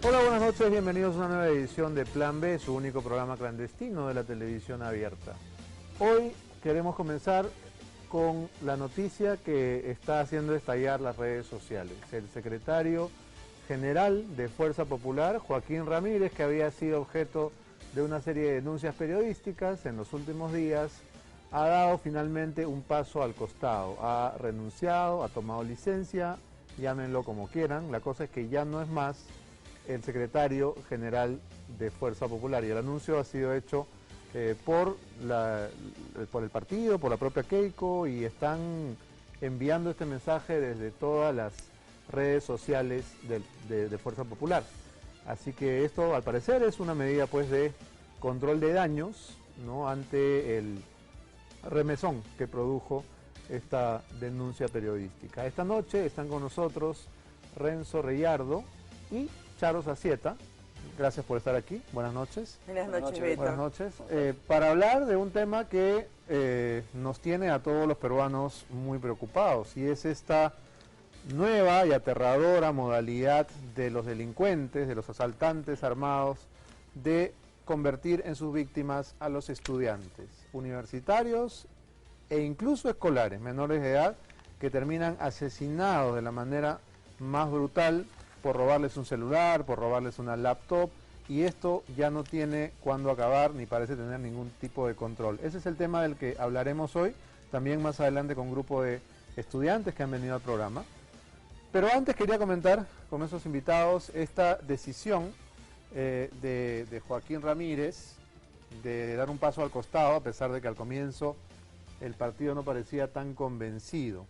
Hola, buenas noches, bienvenidos a una nueva edición de Plan B, su único programa clandestino de la televisión abierta. Hoy queremos comenzar con la noticia que está haciendo estallar las redes sociales. El secretario general de Fuerza Popular, Joaquín Ramírez, que había sido objeto de una serie de denuncias periodísticas en los últimos días, ha dado finalmente un paso al costado, ha renunciado, ha tomado licencia, llámenlo como quieran. La cosa es que ya no es más el secretario general de Fuerza Popular, y el anuncio ha sido hecho por el partido, por la propia Keiko, y están enviando este mensaje desde todas las redes sociales de Fuerza Popular. Así que esto, al parecer, es una medida pues de control de daños, ¿no?, ante el remesón que produjo esta denuncia periodística. Esta noche están con nosotros Renzo Reyardo y Charo Zacieta. Gracias por estar aquí. Buenas noches. Buenas noches, Beto. Buenas noches. Para hablar de un tema que nos tiene a todos los peruanos muy preocupados, y es esta nueva y aterradora modalidad de los delincuentes, de los asaltantes armados, de convertir en sus víctimas a los estudiantes universitarios e incluso escolares, menores de edad, que terminan asesinados de la manera más brutal por robarles un celular, por robarles una laptop, y esto ya no tiene cuándo acabar ni parece tener ningún tipo de control. Ese es el tema del que hablaremos hoy, también más adelante con un grupo de estudiantes que han venido al programa. Pero antes quería comentar con nuestros invitados esta decisión de Joaquín Ramírez de dar un paso al costado, a pesar de que al comienzo el partido no parecía tan convencido.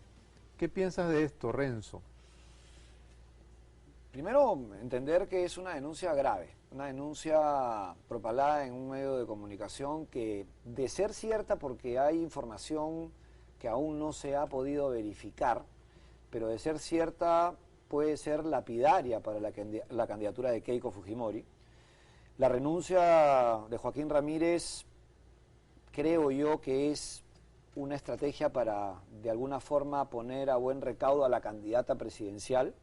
¿Qué piensas de esto, Renzo? Primero, entender que es una denuncia grave, una denuncia propalada en un medio de comunicación que, de ser cierta, porque hay información que aún no se ha podido verificar, pero de ser cierta puede ser lapidaria para la candidatura de Keiko Fujimori. La renuncia de Joaquín Ramírez, creo yo que es una estrategia para, de alguna forma, poner a buen recaudo a la candidata presidencial,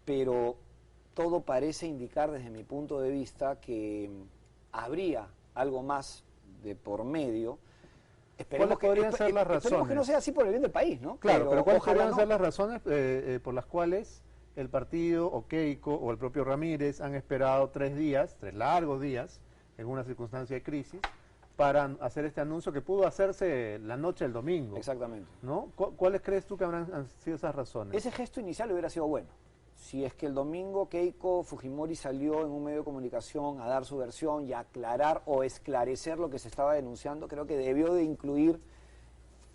pero todo parece indicar, desde mi punto de vista, que habría algo más de por medio. ¿Cuáles podrían ser las razones? Esperemos que no sea así por el bien del país, ¿no? Claro, pero ¿cuáles podrían ser las razones por las cuales el partido o Keiko o el propio Ramírez han esperado 3 días, 3 largos días, en una circunstancia de crisis, para hacer este anuncio que pudo hacerse la noche del domingo? Exactamente. ¿No? ¿Cuáles crees tú que han sido esas razones? Ese gesto inicial hubiera sido bueno. Si es que el domingo Keiko Fujimori salió en un medio de comunicación a dar su versión y a aclarar o esclarecer lo que se estaba denunciando, creo que debió de incluir,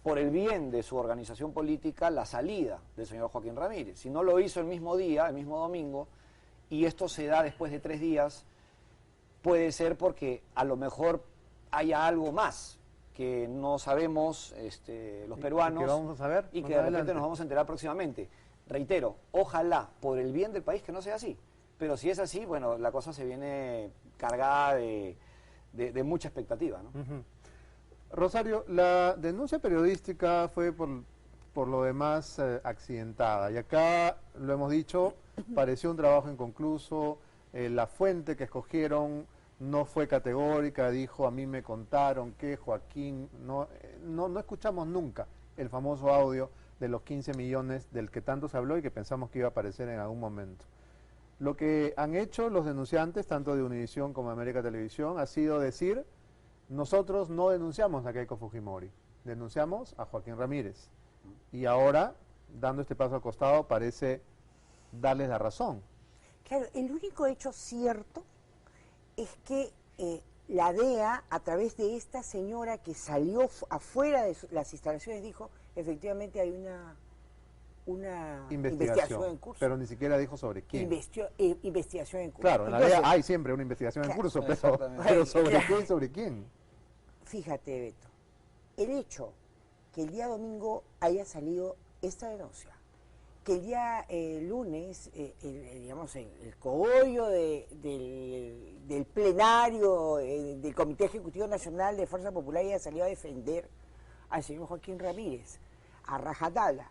por el bien de su organización política, la salida del señor Joaquín Ramírez. Si no lo hizo el mismo día, el mismo domingo, y esto se da después de 3 días, puede ser porque a lo mejor haya algo más que no sabemos los peruanos, que vamos a saber y que de repente nos vamos a enterar próximamente. Reitero, ojalá, por el bien del país, que no sea así. Pero si es así, bueno, la cosa se viene cargada de mucha expectativa, ¿no? Rosario, la denuncia periodística fue por lo demás accidentada, y acá lo hemos dicho, pareció un trabajo inconcluso. La fuente que escogieron no fue categórica, dijo: a mí me contaron que Joaquín, no escuchamos nunca el famoso audio de los 15 millones del que tanto se habló y que pensamos que iba a aparecer en algún momento. Lo que han hecho los denunciantes, tanto de Univisión como de América Televisión, ha sido decir: nosotros no denunciamos a Keiko Fujimori, denunciamos a Joaquín Ramírez. Y ahora, dando este paso al costado, parece darles la razón. Claro, el único hecho cierto es que la DEA, a través de esta señora que salió afuera de las instalaciones, dijo: efectivamente hay una investigación en curso. Pero ni siquiera dijo sobre quién. Investigación en curso. Claro, en la DEA hay siempre una investigación en curso, pero ¿sobre qué y sobre quién? Fíjate, Beto, el hecho que el día domingo haya salido esta denuncia, que el día lunes, digamos, el cogollo del plenario del Comité Ejecutivo Nacional de Fuerza Popular haya salido a defender al señor Joaquín Ramírez a rajatabla,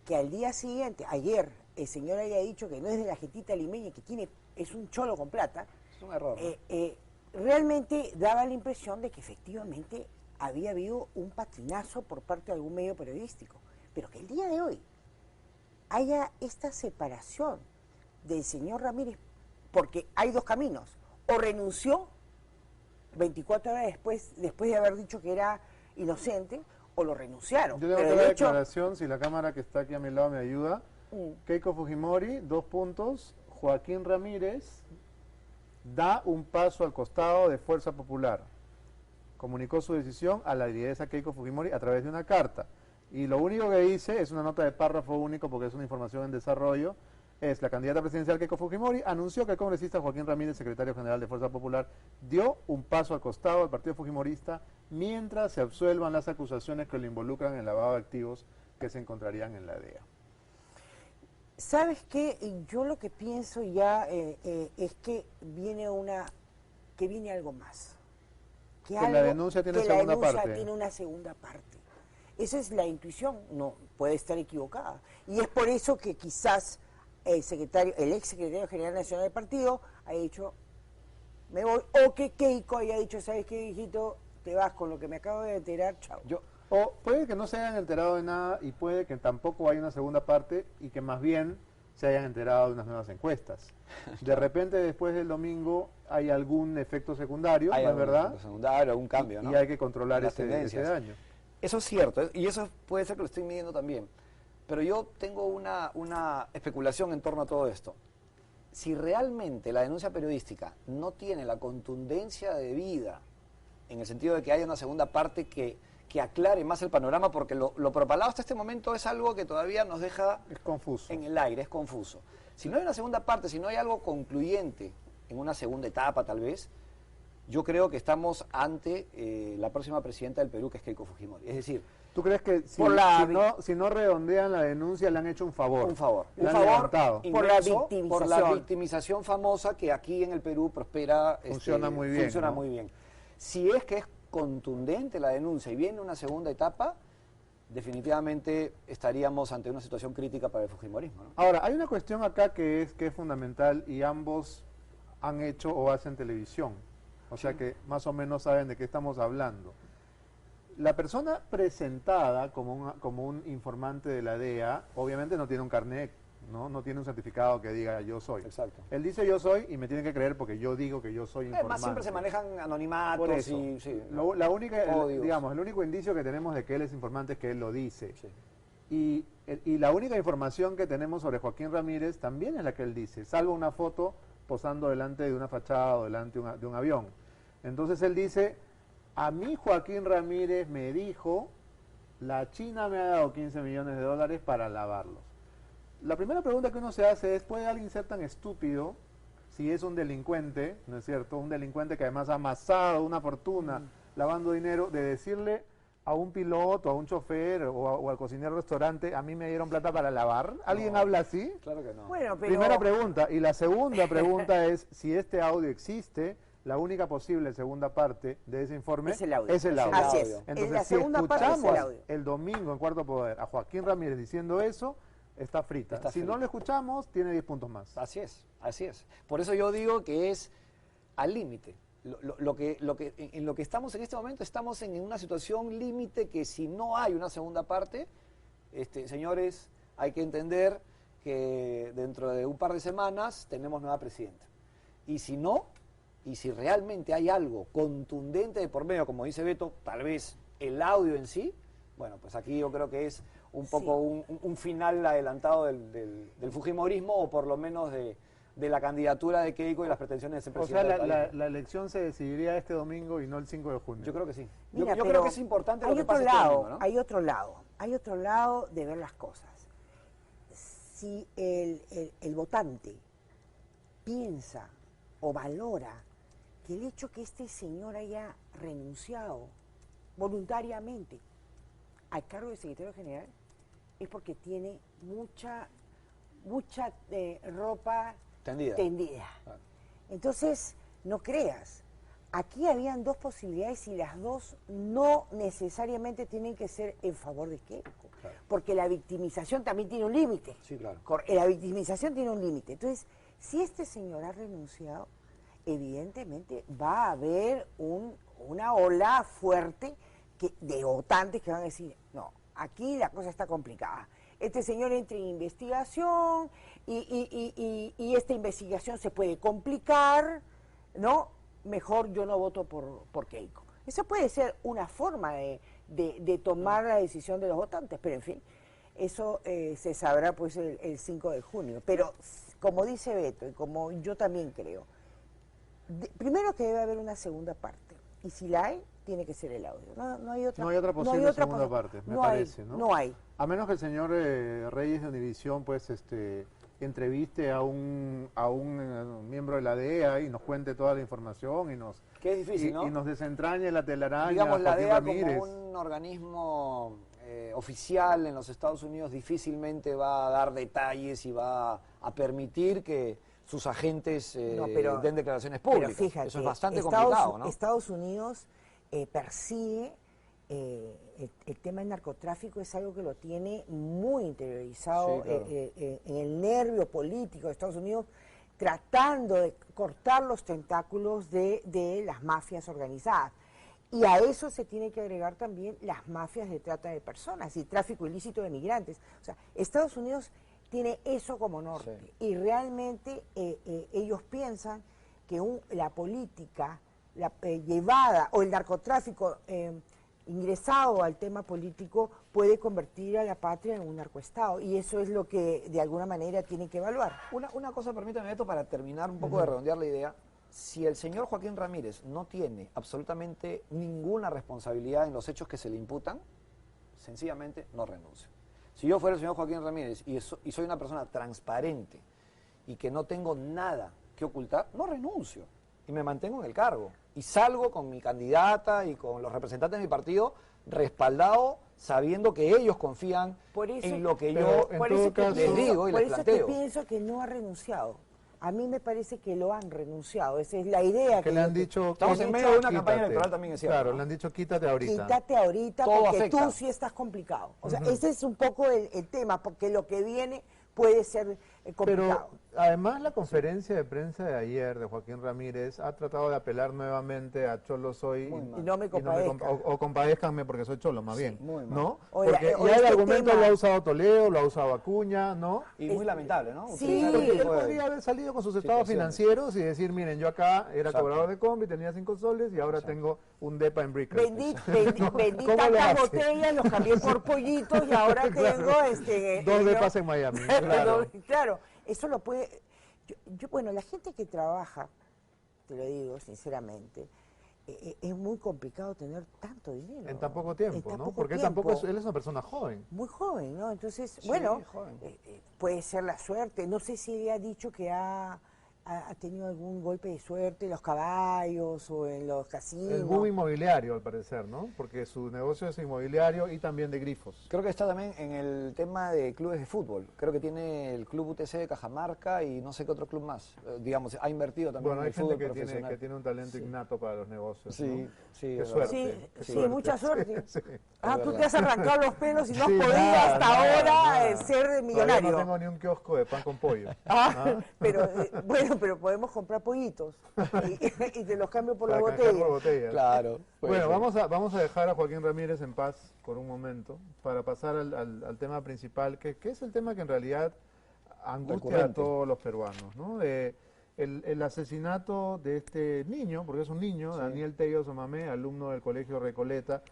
que al día siguiente, ayer, el señor haya dicho que no es de la gentita limeña, que tiene es un cholo con plata, Es un error, ¿no? realmente daba la impresión de que efectivamente había habido un patinazo por parte de algún medio periodístico. Pero que el día de hoy haya esta separación del señor Ramírez, porque hay dos caminos: o renunció 24 horas después de haber dicho que era inocente, o lo renunciaron. Yo tengo Pero que el la hecho- declaración, si la cámara que está aquí a mi lado me ayuda. Keiko Fujimori, 2 puntos. Joaquín Ramírez da un paso al costado de Fuerza Popular. Comunicó su decisión a la lideresa Keiko Fujimori a través de una carta. Y lo único que dice es una nota de párrafo único, porque es una información en desarrollo. Es: la candidata presidencial Keiko Fujimori anunció que el congresista Joaquín Ramírez, secretario general de Fuerza Popular, dio un paso al costado del partido fujimorista mientras se absuelvan las acusaciones que lo involucran en lavado de activos que se encontrarían en la DEA. ¿Sabes qué? Yo lo que pienso ya es que viene algo más. Que la denuncia tiene segunda parte. Tiene una segunda parte. Esa es la intuición, no puede estar equivocada. Y es por eso que quizás el ex secretario general nacional del partido ha dicho, me voy, o que Keiko haya dicho, ¿sabes qué, hijito? Te vas con lo que me acabo de enterar, chao. O puede que no se hayan enterado de nada, y puede que tampoco haya una segunda parte, y que más bien se hayan enterado de unas nuevas encuestas. De repente, después del domingo, hay algún efecto secundario, ¿no es verdad? Secundario, algún cambio, ¿no? Y hay que controlar Las ese tendencias. daño. Eso es cierto, y eso puede ser que lo estoy midiendo también. Pero yo tengo una especulación en torno a todo esto. Si realmente la denuncia periodística no tiene la contundencia debida, en el sentido de que haya una segunda parte que aclare más el panorama, porque lo propalado hasta este momento es algo que todavía nos deja Es confuso. en el aire, es confuso. Si no hay una segunda parte, si no hay algo concluyente en una segunda etapa tal vez, yo creo que estamos ante la próxima presidenta del Perú, que es Keiko Fujimori. Es decir, ¿Tú crees que si no redondean la denuncia, le han hecho un favor? un favor. Le Un han favor levantado. Por la inmenso, por la victimización. victimización famosa que aquí en el Perú prospera. Funciona muy bien, Funciona ¿no? muy bien. Si es que es contundente la denuncia y viene una segunda etapa, definitivamente estaríamos ante una situación crítica para el fujimorismo, ¿no? Ahora, hay una cuestión acá que es fundamental, y ambos han hecho o hacen televisión. O sea que más o menos saben de qué estamos hablando. La persona presentada como un informante de la DEA, obviamente no tiene un carnet, no tiene un certificado que diga yo soy. Exacto. Él dice yo soy y me tienen que creer porque yo digo que yo soy informante. Además siempre se manejan anonimatos Por eso. y sí, La única, códigos. digamos, el único indicio que tenemos de que él es informante es que él lo dice. Sí. Y la única información que tenemos sobre Joaquín Ramírez también es la que él dice, salvo una foto posando delante de una fachada o delante de un avión. Entonces él dice: a mí Joaquín Ramírez me dijo, la China me ha dado 15 millones de dólares para lavarlos. La primera pregunta que uno se hace es: ¿puede alguien ser tan estúpido, si es un delincuente, ¿no es cierto? Un delincuente que además ha amasado una fortuna lavando dinero, de decirle a un piloto, a un chofer o al cocinero del restaurante: a mí me dieron plata para lavar? ¿Alguien habla así? Claro que no. Bueno, pero Primera pregunta. Y la segunda pregunta es: si este audio existe, la única posible segunda parte de ese informe es el audio. es el audio. Así es. Entonces, La si segunda parte es el escuchamos audio. el domingo en Cuarto Poder a Joaquín Ramírez diciendo eso, está frita. Está Si no frita. lo escuchamos, tiene 10 puntos más. Así es, así es. Por eso yo digo que es al límite. En lo que estamos en este momento, estamos en una situación límite que si no hay una segunda parte, señores, hay que entender que dentro de un par de semanas tenemos nueva presidenta. Y si no, y si realmente hay algo contundente de por medio, como dice Beto, tal vez el audio en sí, bueno, pues aquí yo creo que es un poco un final adelantado del fujimorismo, o por lo menos de la candidatura de Keiko y las pretensiones de ser O sea, presidente del país. la elección se decidiría este domingo y no el 5 de junio. Yo creo que sí. Mira, yo pero creo que es importante lo hay que otro pasa este lado, domingo, ¿no? hay otro lado de ver las cosas. Si el votante piensa o valora que el hecho que este señor haya renunciado voluntariamente al cargo de secretario general es porque tiene mucha ropa Tendida. Claro. Entonces, no creas, aquí habían dos posibilidades y las dos no necesariamente tienen que ser en favor de Keiko, Claro. porque la victimización también tiene un límite. Sí, claro. La victimización tiene un límite. Entonces, Si este señor ha renunciado, evidentemente va a haber una ola fuerte de votantes que van a decir, no, aquí la cosa está complicada. Este señor entra en investigación y esta investigación se puede complicar, ¿no? Mejor yo no voto por Keiko. Esa puede ser una forma de tomar la decisión de los votantes, pero en fin, eso se sabrá pues el 5 de junio. Pero como dice Beto, y como yo también creo, primero que debe haber una segunda parte, y si la hay, tiene que ser el audio. No hay otra, no hay otra posible segunda parte, me parece, ¿no? No hay. A menos que el señor Reyes de Univisión pues entreviste a un miembro de la DEA y nos cuente toda la información y nos que es difícil, ¿no? Y nos desentrañe la telaraña. Digamos, la DEA Ramírez, como un organismo oficial en los Estados Unidos difícilmente va a dar detalles y va a permitir que sus agentes den declaraciones públicas. Pero fíjate, eso es bastante complicado, ¿no? Estados Unidos persigue el tema del narcotráfico, es algo que lo tiene muy interiorizado, Sí, claro. En el nervio político de Estados Unidos, tratando de cortar los tentáculos de las mafias organizadas. Y a eso se tiene que agregar también las mafias de trata de personas y tráfico ilícito de migrantes. O sea, Estados Unidos tiene eso como norte, sí. Y realmente ellos piensan que la política llevada o el narcotráfico ingresado al tema político puede convertir a la patria en un narcoestado, y eso es lo que de alguna manera tiene que evaluar. Una cosa, permítame, Beto, para terminar un poco de redondear la idea. Si el señor Joaquín Ramírez no tiene absolutamente ninguna responsabilidad en los hechos que se le imputan, sencillamente no renuncio. Si yo fuera el señor Joaquín Ramírez y soy una persona transparente y que no tengo nada que ocultar, no renuncio y me mantengo en el cargo. Y salgo con mi candidata y con los representantes de mi partido respaldado, sabiendo que ellos confían en lo que yo les digo y les planteo. Por eso que pienso que no ha renunciado. A mí me parece que lo han renunciado, esa es la idea. Que le han dicho... Estamos en medio de una campaña electoral también, es cierto. Claro, ¿no? le han dicho quítate ahorita. Quítate ahorita todo porque afecta. Tú sí estás complicado. O sea, ese es un poco el tema, porque lo que viene puede ser complicado. Pero además la conferencia de prensa de ayer de Joaquín Ramírez ha tratado de apelar nuevamente a Cholo soy y no me compadezcan. o compadézcanme porque soy Cholo más bien, ¿no? Oiga, porque ya el argumento lo ha usado Toledo, lo ha usado Acuña, ¿no? Y muy lamentable, ¿no? Sí, él podría haber salido con sus estados financieros y decir, miren, yo acá era cobrador de combi, tenía 5 soles y ahora tengo un depa en Brickell. Vendí tantas botellas, los cambié por pollitos y ahora tengo 2 depas en Miami. Claro, eso lo puede... Bueno, la gente que trabaja, te lo digo sinceramente, es muy complicado tener tanto dinero. En tan poco tiempo, ¿no? Porque él es una persona joven. Muy joven, ¿no? Entonces, sí, bueno, puede ser la suerte. No sé si le ha dicho que ha tenido algún golpe de suerte en los caballos o en los casinos. El boom inmobiliario, al parecer, ¿no? Porque su negocio es inmobiliario y también de grifos. Creo que está también en el tema de clubes de fútbol. Creo que tiene el Club UTC de Cajamarca y no sé qué otro club más. Digamos, ha invertido también en el fútbol profesional. Bueno, hay gente que tiene un talento innato para los negocios, sí, ¿no? Sí, qué suerte. Sí, mucha suerte. Sí, tú te has arrancado los pelos y no has podido hasta ahora ser millonario. Todavía no tengo ni un kiosco de pan con pollo. Pero pero podemos comprar pollitos y te los cambio por la botella. Claro. Bueno, vamos a dejar a Joaquín Ramírez en paz por un momento para pasar al tema principal, que es el tema que en realidad angustia a todos los peruanos, ¿no? El asesinato de este niño, porque es un niño, sí. Daniel Tello Somamé, alumno del Colegio Recoleta,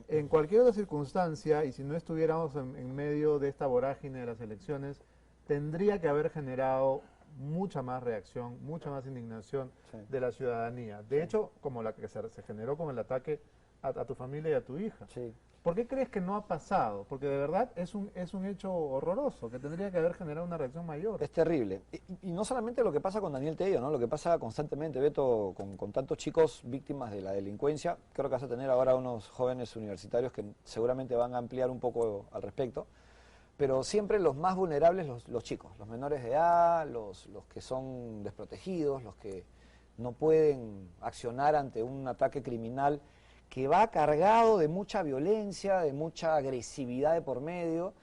en cualquier otra circunstancia, y si no estuviéramos en medio de esta vorágine de las elecciones, tendría que haber generado mucha más reacción, mucha más indignación de la ciudadanía. De hecho, como la que se generó con el ataque a tu familia y a tu hija. Sí. ¿Por qué crees que no ha pasado? Porque de verdad es un hecho horroroso, que tendría que haber generado una reacción mayor. Es terrible. Y no solamente lo que pasa con Daniel Tello, ¿no? Lo que pasa constantemente, Beto, con tantos chicos víctimas de la delincuencia. Creo que vas a tener ahora unos jóvenes universitarios que seguramente van a ampliar un poco al respecto. Pero siempre los más vulnerables, los chicos, los menores de edad, los que son desprotegidos, los que no pueden accionar ante un ataque criminal que va cargado de mucha violencia, de mucha agresividad de por medio,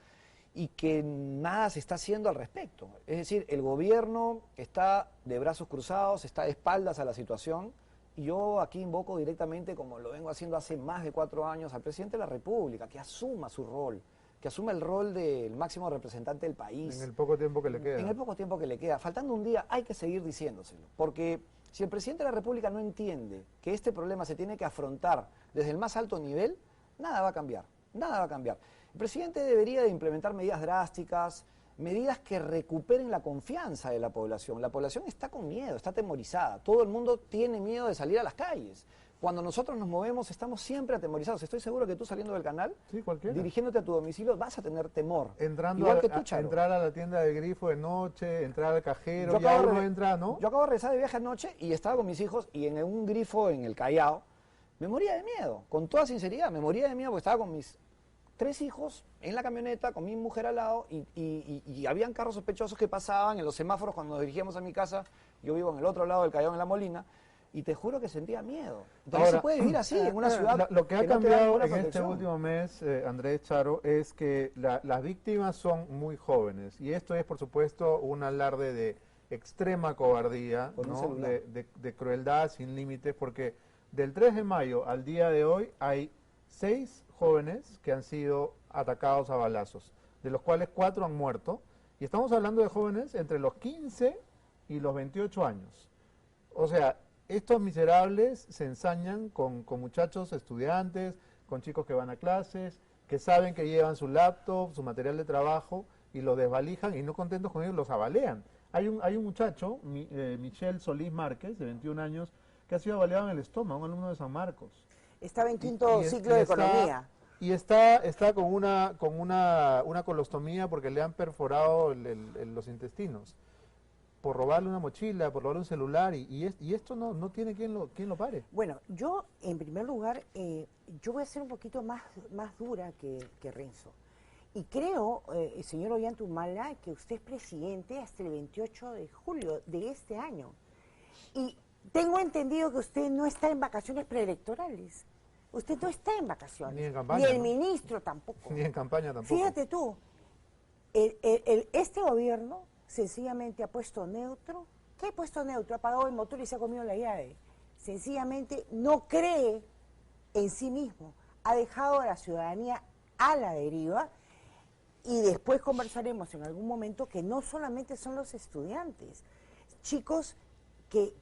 y que nada se está haciendo al respecto. Es decir, el gobierno está de brazos cruzados, está de espaldas a la situación, y yo aquí invoco directamente, como lo vengo haciendo hace más de 4 años, al presidente de la República, que asuma su rol, que asuma el rol del máximo representante del país. En el poco tiempo que le queda. En el poco tiempo que le queda. Faltando un día, hay que seguir diciéndoselo, porque si el presidente de la República no entiende que este problema se tiene que afrontar desde el más alto nivel, nada va a cambiar, nada va a cambiar. El presidente debería de implementar medidas drásticas, medidas que recuperen la confianza de la población. La población está con miedo, está atemorizada. Todo el mundo tiene miedo de salir a las calles. Cuando nosotros nos movemos estamos siempre atemorizados. Estoy seguro que tú saliendo del canal, Sí, cualquiera. dirigiéndote a tu domicilio, vas a tener temor. Entrando Igual a, que tú, Charo. entrar a la tienda de Grifo de noche, entrar al cajero, Yo ya acabo de uno re- entra, ¿no? Yo acabo de regresar de viaje anoche y estaba con mis hijos y en un Grifo en el Callao me moría de miedo, con toda sinceridad, me moría de miedo porque estaba con mis 3 hijos en la camioneta, con mi mujer al lado y habían carros sospechosos que pasaban en los semáforos cuando nos dirigíamos a mi casa. Yo vivo en el otro lado del Callao, en La Molina, y te juro que sentía miedo. Entonces Ahora, se puede vivir así, en una ciudad Lo que ha no te da cambiado ninguna en este protección. último mes, Andrés Charo, es que las víctimas son muy jóvenes. Y esto es, por supuesto, un alarde de extrema cobardía, Con un ¿no? celular. de crueldad sin límites, porque del 3 de mayo al día de hoy hay 6 jóvenes que han sido atacados a balazos, de los cuales 4 han muerto. Y estamos hablando de jóvenes entre los 15 y los 28 años. O sea, estos miserables se ensañan con muchachos estudiantes, con chicos que van a clases, que saben que llevan su laptop, su material de trabajo, y los desvalijan y no contentos con ellos los abalean. Hay un muchacho, Michel Solís Márquez, de 21 años, que ha sido abaleado en el estómago, un alumno de San Marcos. Estaba en quinto Y ciclo de economía. Y está con una colostomía porque le han perforado los intestinos. Por robarle una mochila, por robarle un celular, y esto no tiene quien lo pare. Bueno, yo en primer lugar, yo voy a ser un poquito más dura que Renzo. Y creo, señor Ollantumala, que usted es presidente hasta el 28 de julio de este año. Y tengo entendido que usted no está en vacaciones preelectorales. Usted no está en vacaciones. Ni en campaña, Ni el ¿no? ministro tampoco. Ni en campaña tampoco. Fíjate tú, este gobierno sencillamente ha puesto neutro. ¿Qué ha puesto neutro? Ha apagado el motor y se ha comido la llave. Sencillamente no cree en sí mismo. Ha dejado a la ciudadanía a la deriva. Y después conversaremos en algún momento que no solamente son los estudiantes, chicos que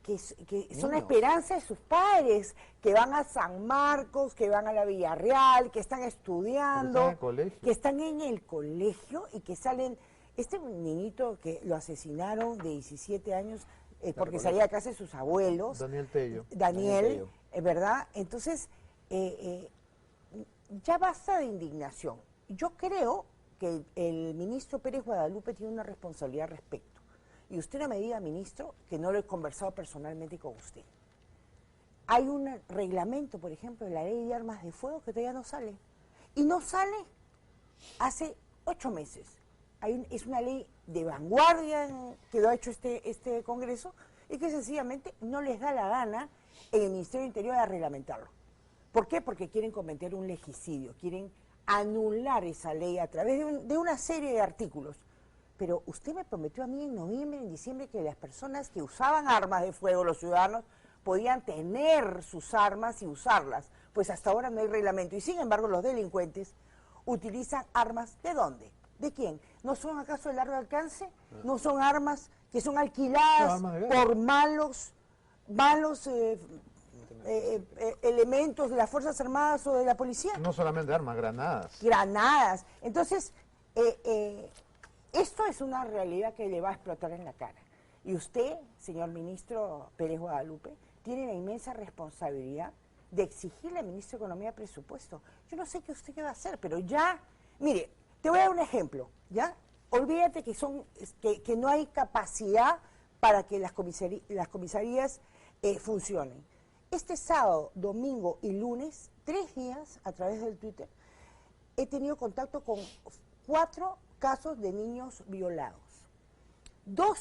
son la Niños. esperanza de sus padres, que van a San Marcos, que van a la Villarreal, que están estudiando, Que están en el colegio. que están en el colegio y que salen. Este niñito que lo asesinaron de 17 años porque salía a casa de sus abuelos, Daniel Tello. Daniel, ¿verdad? Entonces, ya basta de indignación. Yo creo que el ministro Pérez Guadalupe tiene una responsabilidad al respecto. Y usted no me diga, ministro, que no lo he conversado personalmente con usted. Hay un reglamento, por ejemplo, de la ley de armas de fuego que todavía no sale. Y no sale hace 8 meses. Es una ley de vanguardia que lo ha hecho este Congreso y que sencillamente no les da la gana en el Ministerio del Interior a reglamentarlo. ¿Por qué? Porque quieren cometer un legicidio, quieren anular esa ley a través de una serie de artículos. Pero usted me prometió a mí en noviembre, en diciembre, que las personas que usaban armas de fuego, los ciudadanos, podían tener sus armas y usarlas. Pues hasta ahora no hay reglamento. Y sin embargo los delincuentes utilizan armas ¿de dónde? ¿De quién? ¿No son acaso de largo alcance? ¿No son armas que son alquiladas No, armas de guerra. por malos elementos de las Fuerzas Armadas o de la policía? No solamente armas, granadas. Granadas. Entonces, esto es una realidad que le va a explotar en la cara. Y usted, señor ministro Pérez Guadalupe, tiene la inmensa responsabilidad de exigirle al ministro de Economía presupuesto. Yo no sé qué usted qué va a hacer, pero ya, mire, te voy a dar un ejemplo, ¿ya? Olvídate que no hay capacidad para que las comisarías funcionen. Este sábado, domingo y lunes, 3 días a través del Twitter, he tenido contacto con 4 casos de niños violados. 2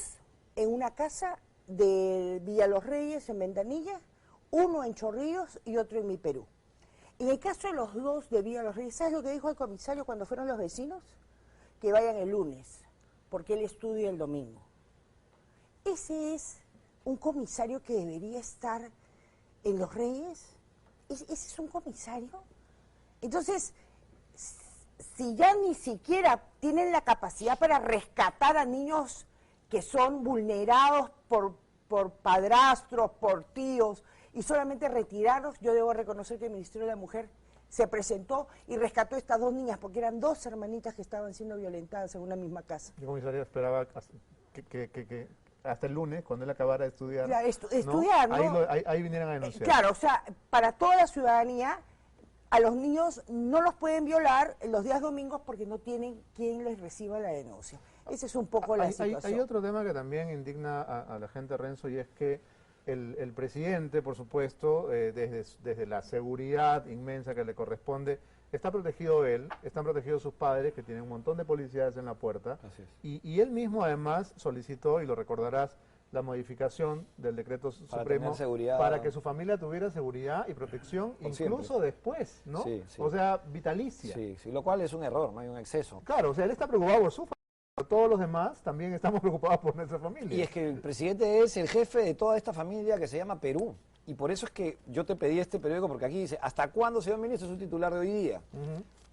en una casa de Villa Los Reyes, en Ventanilla, 1 en Chorrillos y otro en Mi Perú. En el caso de los 2 de Villa Los Reyes, ¿sabes lo que dijo el comisario cuando fueron los vecinos? que vayan el lunes, porque él estudia el domingo. Ese es un comisario que debería estar en Los Reyes. ¿Ese es un comisario? Entonces, si ya ni siquiera tienen la capacidad para rescatar a niños que son vulnerados por padrastros, por tíos, y solamente retirarlos, yo debo reconocer que el Ministerio de la Mujer se presentó y rescató a estas dos niñas, porque eran dos hermanitas que estaban siendo violentadas en una misma casa. El comisario esperaba que hasta el lunes, cuando él acabara de estudiar, Claro, estudiar, ¿no? Ahí vinieran a denunciar. Claro, o sea, para toda la ciudadanía, a los niños no los pueden violar los días domingos porque no tienen quien les reciba la denuncia. Esa es un poco la situación. Hay otro tema que también indigna a la gente, Renzo, y es que el presidente, por supuesto, desde la seguridad inmensa que le corresponde, está protegido él, están protegidos sus padres, que tienen un montón de policías en la puerta. Así es. Y él mismo, además, solicitó, y lo recordarás, la modificación del decreto supremo para que su familia tuviera seguridad y protección, Por incluso siempre. después, ¿no? Sí, sí. O sea, vitalicia. Sí, sí, lo cual es un error, no hay un exceso. Claro, o sea, él está preocupado por su familia, pero todos los demás también estamos preocupados por nuestra familia. Y es que el presidente es el jefe de toda esta familia que se llama Perú. Y por eso es que yo te pedí este periódico, porque aquí dice, ¿hasta cuándo, señor ministro? Es un titular de hoy día.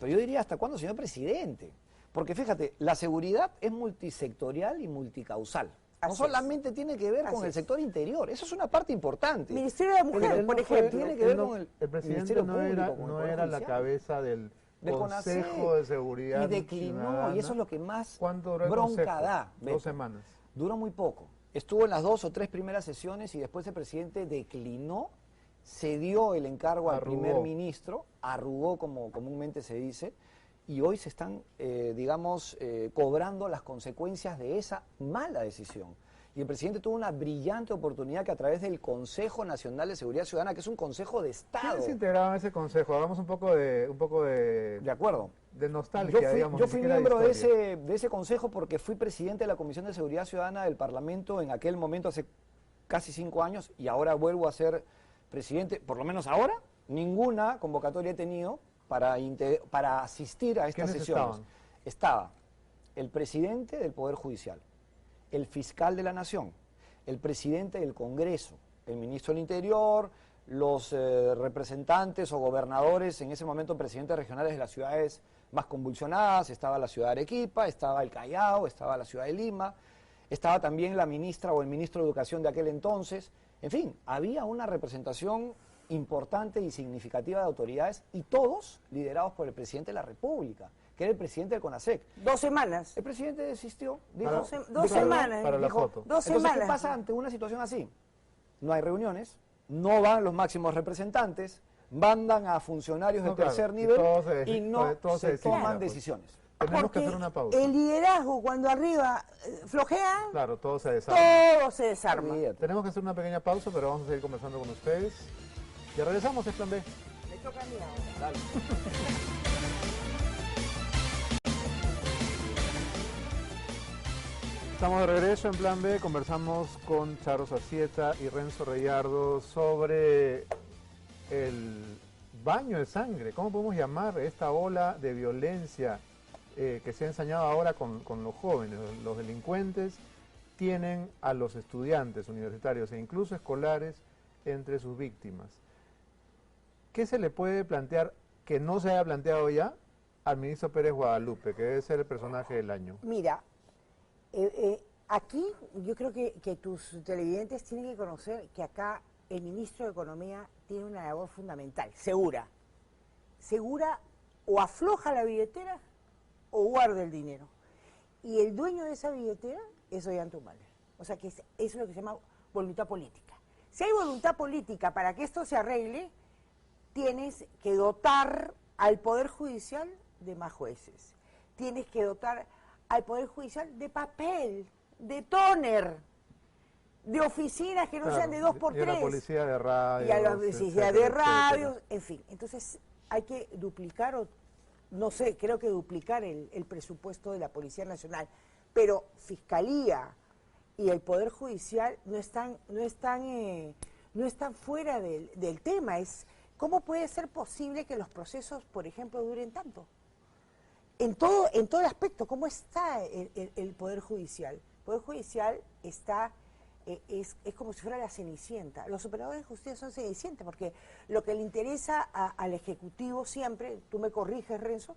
Pero yo diría, ¿hasta cuándo, señor presidente? Porque fíjate, la seguridad es multisectorial y multicausal. No solamente tiene que ver con el sector interior, eso es una parte importante. Ministerio de la Mujer, por ejemplo. Tiene que ver con el presidente no era la cabeza del Consejo de Seguridad. Y declinó, Ciudadana. y eso es lo que más ¿Cuánto duró el bronca consejo? da. 2 semanas. Duró muy poco. Estuvo en las 2 o 3 primeras sesiones y después el presidente declinó, cedió el encargo al primer ministro, arrugó como comúnmente se dice, y hoy se están, cobrando las consecuencias de esa mala decisión. Y el presidente tuvo una brillante oportunidad que a través del Consejo Nacional de Seguridad Ciudadana, que es un consejo de Estado. ¿Quiénes integraban ese consejo? Hagamos un poco de acuerdo. De nostalgia, digamos. Yo fui miembro de ese consejo porque fui presidente de la Comisión de Seguridad Ciudadana del Parlamento en aquel momento, hace casi 5 años, y ahora vuelvo a ser presidente, por lo menos ahora, ninguna convocatoria he tenido para asistir a estas sesiones. Estaba el presidente del Poder Judicial, el fiscal de la Nación, el presidente del Congreso, el ministro del Interior, los representantes o gobernadores, en ese momento presidentes regionales de las ciudades más convulsionadas, estaba la ciudad de Arequipa, estaba el Callao, estaba la ciudad de Lima, estaba también la ministra o el ministro de Educación de aquel entonces. En fin, había una representación importante y significativa de autoridades y todos liderados por el presidente de la República, que era el presidente del CONASEC. 2 semanas. El presidente desistió, dijo, dos semanas. Para la foto. 2 entonces, semanas. ¿qué pasa ante una situación así? No hay reuniones, no van los máximos representantes, mandan a funcionarios de tercer nivel y no se toman decisiones. Tenemos que hacer una pausa. El liderazgo, cuando arriba flojea, claro, todo se desarma. todo se desarma. Tenemos que hacer una pequeña pausa, pero vamos a seguir conversando con ustedes. Ya regresamos, es Plan B. Me toca a mí ahora. Dale. Estamos de regreso en Plan B, conversamos con Charo Sacieta y Renzo Reyardo sobre el baño de sangre, ¿cómo podemos llamar esta ola de violencia que se ha ensañado ahora con los jóvenes? Los delincuentes tienen a los estudiantes universitarios e incluso escolares entre sus víctimas. ¿Qué se le puede plantear que no se haya planteado ya al ministro Pérez Guadalupe, que debe ser el personaje del año? Mira, aquí yo creo que tus televidentes tienen que conocer que acá el ministro de Economía tiene una labor fundamental, segura. Segura o afloja la billetera o guarda el dinero. Y el dueño de esa billetera es Ollanta-Humala. O sea que eso es lo que se llama voluntad política. Si hay voluntad política para que esto se arregle, tienes que dotar al Poder Judicial de más jueces. Tienes que dotar al Poder Judicial de papel, de tóner, de oficinas que no sean de 2x3. Y a la policía de radio. Y a la policía de radio, en fin. Entonces hay que duplicar, o no sé, creo que duplicar el presupuesto de la Policía Nacional. Pero Fiscalía y el Poder Judicial no están fuera del tema. ¿Cómo puede ser posible que los procesos, por ejemplo, duren tanto? en todo el aspecto, ¿cómo está el Poder Judicial? El Poder Judicial está, es como si fuera la cenicienta. Los operadores de justicia son cenicienta, porque lo que le interesa al Ejecutivo siempre, tú me corriges, Renzo,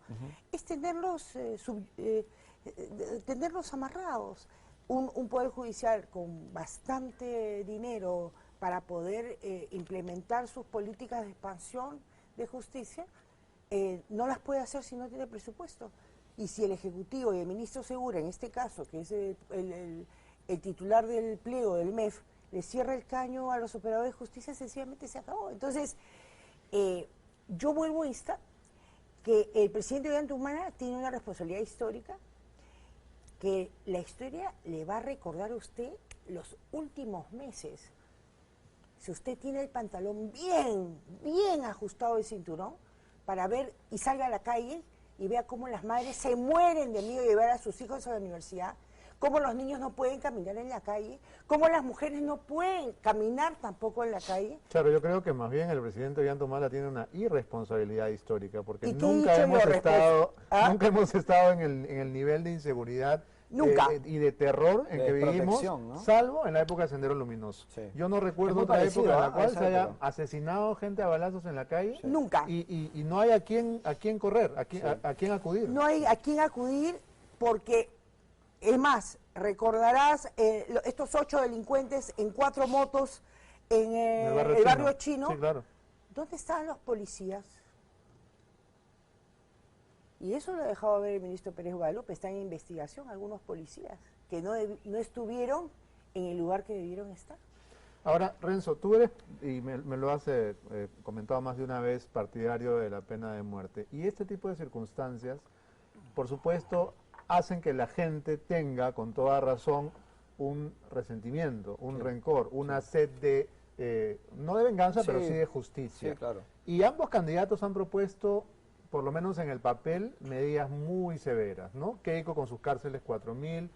es tenerlos amarrados. Un Poder Judicial con bastante dinero para poder implementar sus políticas de expansión de justicia, no las puede hacer si no tiene presupuesto. Y si el Ejecutivo y el ministro Segura, en este caso, que es el titular del pliego del MEF, le cierra el caño a los operadores de justicia, sencillamente se acabó. Entonces, yo vuelvo a instar que el presidente Ollanta Humala tiene una responsabilidad histórica, que la historia le va a recordar a usted los últimos meses. Si usted tiene el pantalón bien ajustado de cinturón, para ver y salga a la calle y vea cómo las madres se mueren de miedo de llevar a sus hijos a la universidad, cómo los niños no pueden caminar en la calle, cómo las mujeres no pueden caminar tampoco en la calle. Claro, yo creo que más bien el presidente Ollanta Humala tiene una irresponsabilidad histórica, porque ¿Y qué nunca he hemos dicho yo nunca hemos estado en el nivel de inseguridad Nunca. Y de terror en De que vivimos, ¿no? salvo en la época de Sendero Luminoso. Sí. Yo no recuerdo muy otra parecido, época en la a cual esa se haya época. asesinado gente a balazos en la calle. Sí. Nunca. Y no hay a quién correr, a quién acudir. No hay a quién acudir porque, es más, recordarás estos 8 delincuentes en 4 motos en el barrio chino. Sí, claro. ¿Dónde estaban los policías? Y eso lo ha dejado ver el ministro Pérez Guadalupe. Está en investigación algunos policías que no estuvieron en el lugar que debieron estar. Ahora, Renzo, tú eres, y me lo has comentado más de una vez, partidario de la pena de muerte. Y este tipo de circunstancias, por supuesto, hacen que la gente tenga, con toda razón, un resentimiento, un rencor, una sed de, no de venganza, pero sí de justicia. Sí, claro. Y ambos candidatos han propuesto, por lo menos en el papel, medidas muy severas, ¿no? Keiko con sus cárceles 4.000,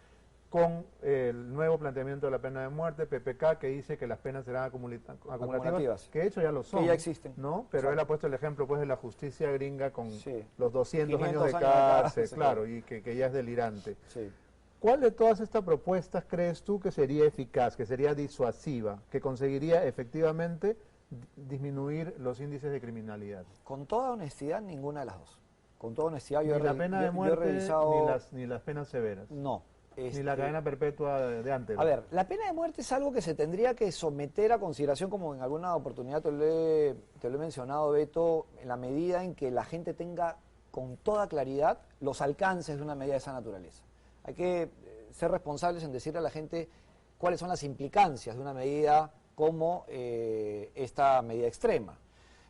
con el nuevo planteamiento de la pena de muerte, PPK, que dice que las penas serán acumulativas, que de hecho ya lo son, que ya existen, ¿no? Pero él ha puesto el ejemplo pues de la justicia gringa con los 200 años de 500 cárcel, claro, y que ya es delirante. Sí. ¿Cuál de todas estas propuestas crees tú que sería eficaz, que sería disuasiva, que conseguiría efectivamente disminuir los índices de criminalidad? Con toda honestidad, ninguna de las dos. Con toda honestidad, Ni la pena de muerte, ni las penas severas. No. Ni la cadena perpetua de antes. A ver, la pena de muerte es algo que se tendría que someter a consideración, como en alguna oportunidad te lo he mencionado, Beto, en la medida en que la gente tenga con toda claridad los alcances de una medida de esa naturaleza. Hay que ser responsables en decirle a la gente cuáles son las implicancias de una medida como esta medida extrema,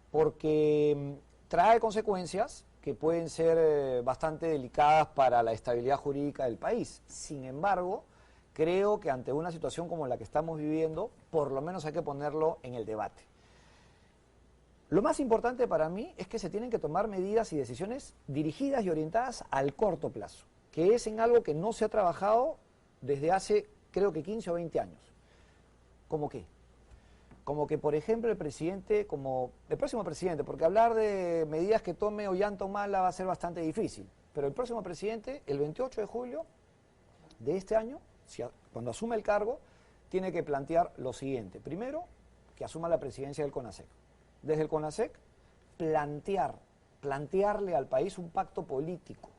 porque trae consecuencias que pueden ser bastante delicadas para la estabilidad jurídica del país. Sin embargo, creo que ante una situación como la que estamos viviendo, por lo menos hay que ponerlo en el debate. Lo más importante para mí es que se tienen que tomar medidas y decisiones dirigidas y orientadas al corto plazo, que es en algo que no se ha trabajado desde hace, creo que 15 o 20 años. ¿Cómo qué? Como que, por ejemplo, el próximo presidente, porque hablar de medidas que tome Ollanta Humala va a ser bastante difícil, pero el próximo presidente, el 28 de julio de este año, cuando asuma el cargo, tiene que plantear lo siguiente. Primero, que asuma la presidencia del CONASEC. Desde el CONASEC, plantearle al país un pacto político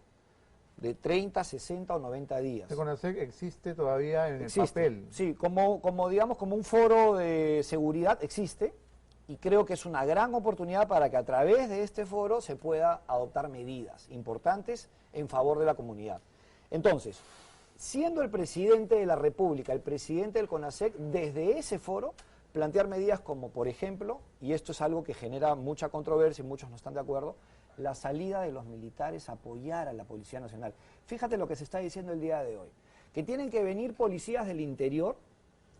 de 30, 60 o 90 días. El CONASEC existe todavía en el papel. Sí, como digamos, como un foro de seguridad existe, y creo que es una gran oportunidad para que a través de este foro se pueda adoptar medidas importantes en favor de la comunidad. Entonces, siendo el presidente de la República, el presidente del CONASEC, desde ese foro, plantear medidas como, por ejemplo, y esto es algo que genera mucha controversia y muchos no están de acuerdo, la salida de los militares a apoyar a la Policía Nacional. Fíjate lo que se está diciendo el día de hoy, que tienen que venir policías del interior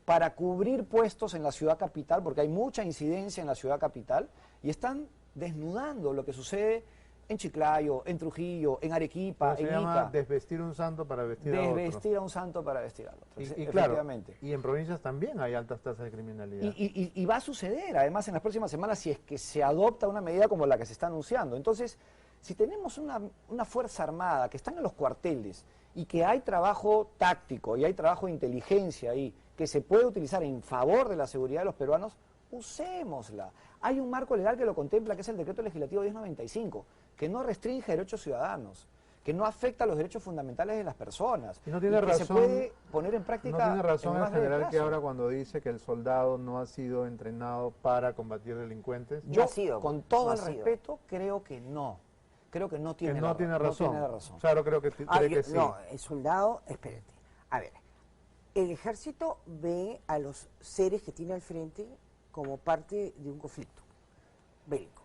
para cubrir puestos en la ciudad capital, porque hay mucha incidencia en la ciudad capital, y están desnudando lo que sucede en Chiclayo, en Trujillo, en Arequipa, en Ica. Desvestir un santo para vestir a otro. Desvestir a un santo para vestir al otro, y claro, y en provincias también hay altas tasas de criminalidad. Y va a suceder, además, en las próximas semanas, si es que se adopta una medida como la que se está anunciando. Entonces, Si tenemos una fuerza armada que están en los cuarteles y que hay trabajo táctico y hay trabajo de inteligencia ahí que se puede utilizar en favor de la seguridad de los peruanos, usémosla. Hay un marco legal que lo contempla, que es el Decreto Legislativo 1095, que no restringe derechos ciudadanos, que no afecta a los derechos fundamentales de las personas. Y no tiene que razón, se puede poner en práctica. No tiene razón en el más breve general que plazo. ahora cuando dice que el soldado no ha sido entrenado para combatir delincuentes. Yo, ha sido, con todo no el ha sido. respeto, creo que no. Creo que no tiene, Que no tiene razón. No tiene la razón. Claro, creo que cree que sí. No, el soldado, espérate. A ver, el ejército ve a los seres que tiene al frente como parte de un conflicto bélico.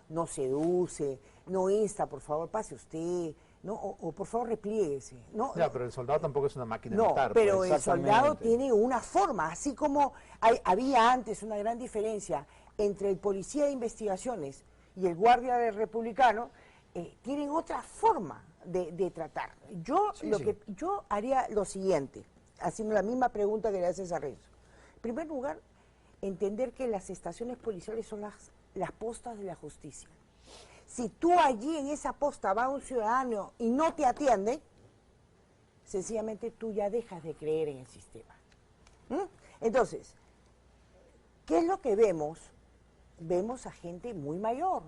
No seduce, no insta, por favor, pase usted, no, o por favor replieguese. No, Ya, pero el soldado tampoco es una máquina no, militar. pero pues. el soldado tiene una forma, así como había antes una gran diferencia entre el policía de investigaciones y el guardia republicano, tienen otra forma de tratar. Yo haría lo siguiente, haciendo la misma pregunta que le haces a Renzo. En primer lugar, entender que las estaciones policiales son las postas de la justicia. Si tú allí en esa posta va un ciudadano y no te atiende, sencillamente tú ya dejas de creer en el sistema. Entonces, ¿qué es lo que vemos? Vemos a gente muy mayor,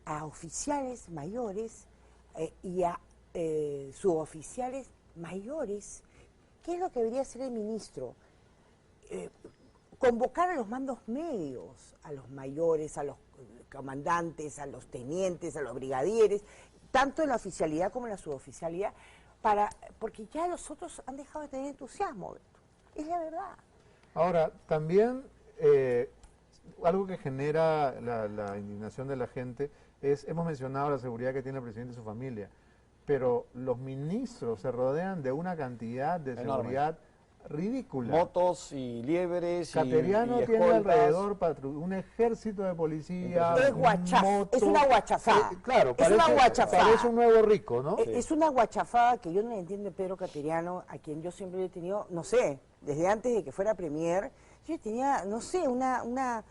a oficiales mayores y a suboficiales mayores. ¿Qué es lo que debería hacer el ministro? Convocar a los mandos medios, a los mayores, a los comandantes, a los tenientes, a los brigadieres, tanto en la oficialidad como en la suboficialidad, porque ya los otros han dejado de tener entusiasmo. Es la verdad. Ahora, también algo que genera la indignación de la gente es, hemos mencionado la seguridad que tiene el presidente y su familia, pero los ministros se rodean de una cantidad de enorme. seguridad ridícula. Motos y liebres Cateriano y tiene escoltas. alrededor un ejército de policía, Es motos. es una guachafada. Claro, Es una guachafada. parece un nuevo rico, ¿no? Es una guachafada que yo no le entiendo a Pedro Cateriano, a quien yo siempre he tenido, no sé, desde antes de que fuera premier, yo tenía, no sé, una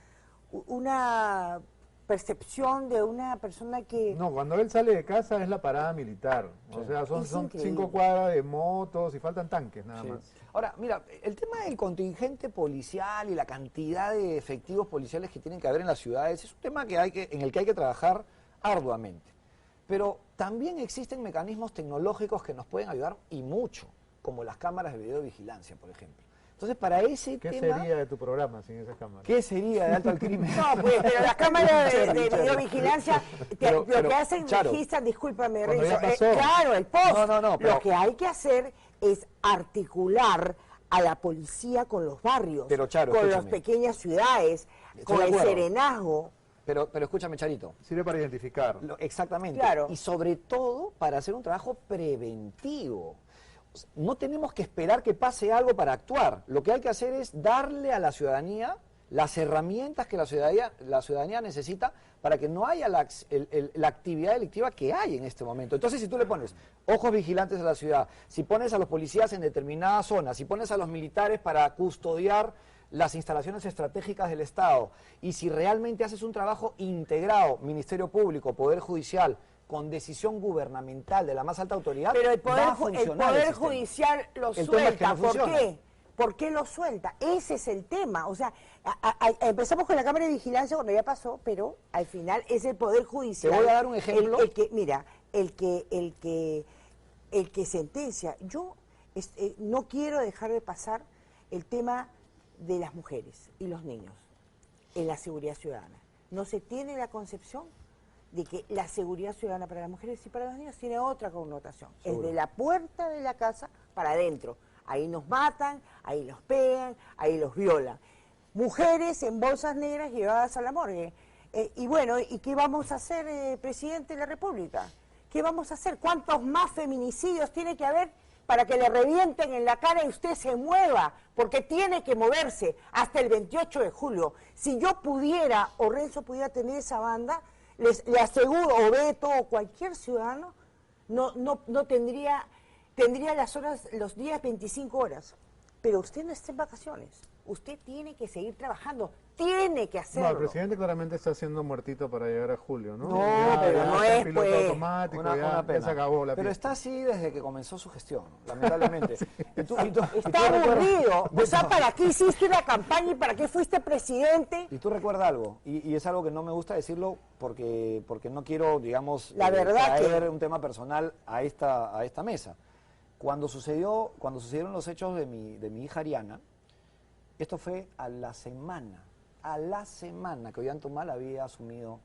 percepción de una persona que... No, cuando él sale de casa es la parada militar. O sea, Es son increíble. 5 cuadras de motos y faltan tanques nada Sí. más. Ahora, mira, el tema del contingente policial y la cantidad de efectivos policiales que tienen que haber en las ciudades es un tema en el que hay que trabajar arduamente. Pero también existen mecanismos tecnológicos que nos pueden ayudar y mucho, como las cámaras de videovigilancia, por ejemplo. Entonces, para ese ¿Qué tema... sería de tu programa sin esas cámaras? ¿Qué sería de alto al crimen? No, pues, pero las cámaras de Cherry. videovigilancia, Pero, lo que hacen, Charo, registran, discúlpame, cuando Renzo, ya pasó. claro, el post. No, pero- Lo que hay que hacer es articular a la policía con los barrios, Pero, Charo, con las escúchame. pequeñas ciudades, Estoy con de el acuerdo. serenazgo. Pero escúchame, Charito. Sirve para identificar. Exactamente. Claro. Y sobre todo para hacer un trabajo preventivo. No tenemos que esperar que pase algo para actuar. Lo que hay que hacer es darle a la ciudadanía las herramientas que la ciudadanía necesita para que no haya la actividad delictiva que hay en este momento. Entonces, si tú le pones ojos vigilantes a la ciudad, si pones a los policías en determinadas zonas, si pones a los militares para custodiar las instalaciones estratégicas del Estado, y si realmente haces un trabajo integrado, Ministerio Público, Poder Judicial, con decisión gubernamental de la más alta autoridad, Pero el va Poder, a funcionar Poder el sistema. Judicial lo El tema es que suelta. no ¿Por funciona. qué? ¿Por qué lo suelta? Ese es el tema. O sea, empezamos con la Cámara de Vigilancia cuando ya pasó, pero al final es el Poder Judicial. Te voy a dar un ejemplo. El que sentencia. Yo no quiero dejar de pasar el tema de las mujeres y los niños en la seguridad ciudadana. No se tiene la concepción de que la seguridad ciudadana para las mujeres y para los niños tiene otra connotación. Seguro. Es de la puerta de la casa para adentro. Ahí nos matan, ahí los pegan, ahí los violan. Mujeres en bolsas negras llevadas a la morgue. Y bueno, ¿y qué vamos a hacer, presidente de la República? ¿Qué vamos a hacer? ¿Cuántos más feminicidios tiene que haber para que le revienten en la cara y usted se mueva? Porque tiene que moverse hasta el 28 de julio. Si yo pudiera, o Renzo pudiera tener esa banda, le aseguro, o Beto, o cualquier ciudadano, no tendría las horas, los días 25 horas. Pero usted no está en vacaciones. usted tiene que seguir trabajando, tiene que No, hacerlo. el presidente claramente está haciendo muertito para llegar a julio, ¿no? No, Ya, pero ya no está en es, piloto pues. automático, Una ya pena. se acabó la Pero fiesta. está así desde que comenzó su gestión, lamentablemente. Está recuerdas- aburrido. O sea, ¿para qué hiciste una campaña y para qué fuiste presidente? Y tú recuerdas algo, y es algo que no me gusta decirlo porque no quiero, digamos, La verdad traer que- un tema personal a esta mesa. Cuando sucedieron los hechos de mi hija Ariana, esto fue a la semana que Ollantaytamala había asumido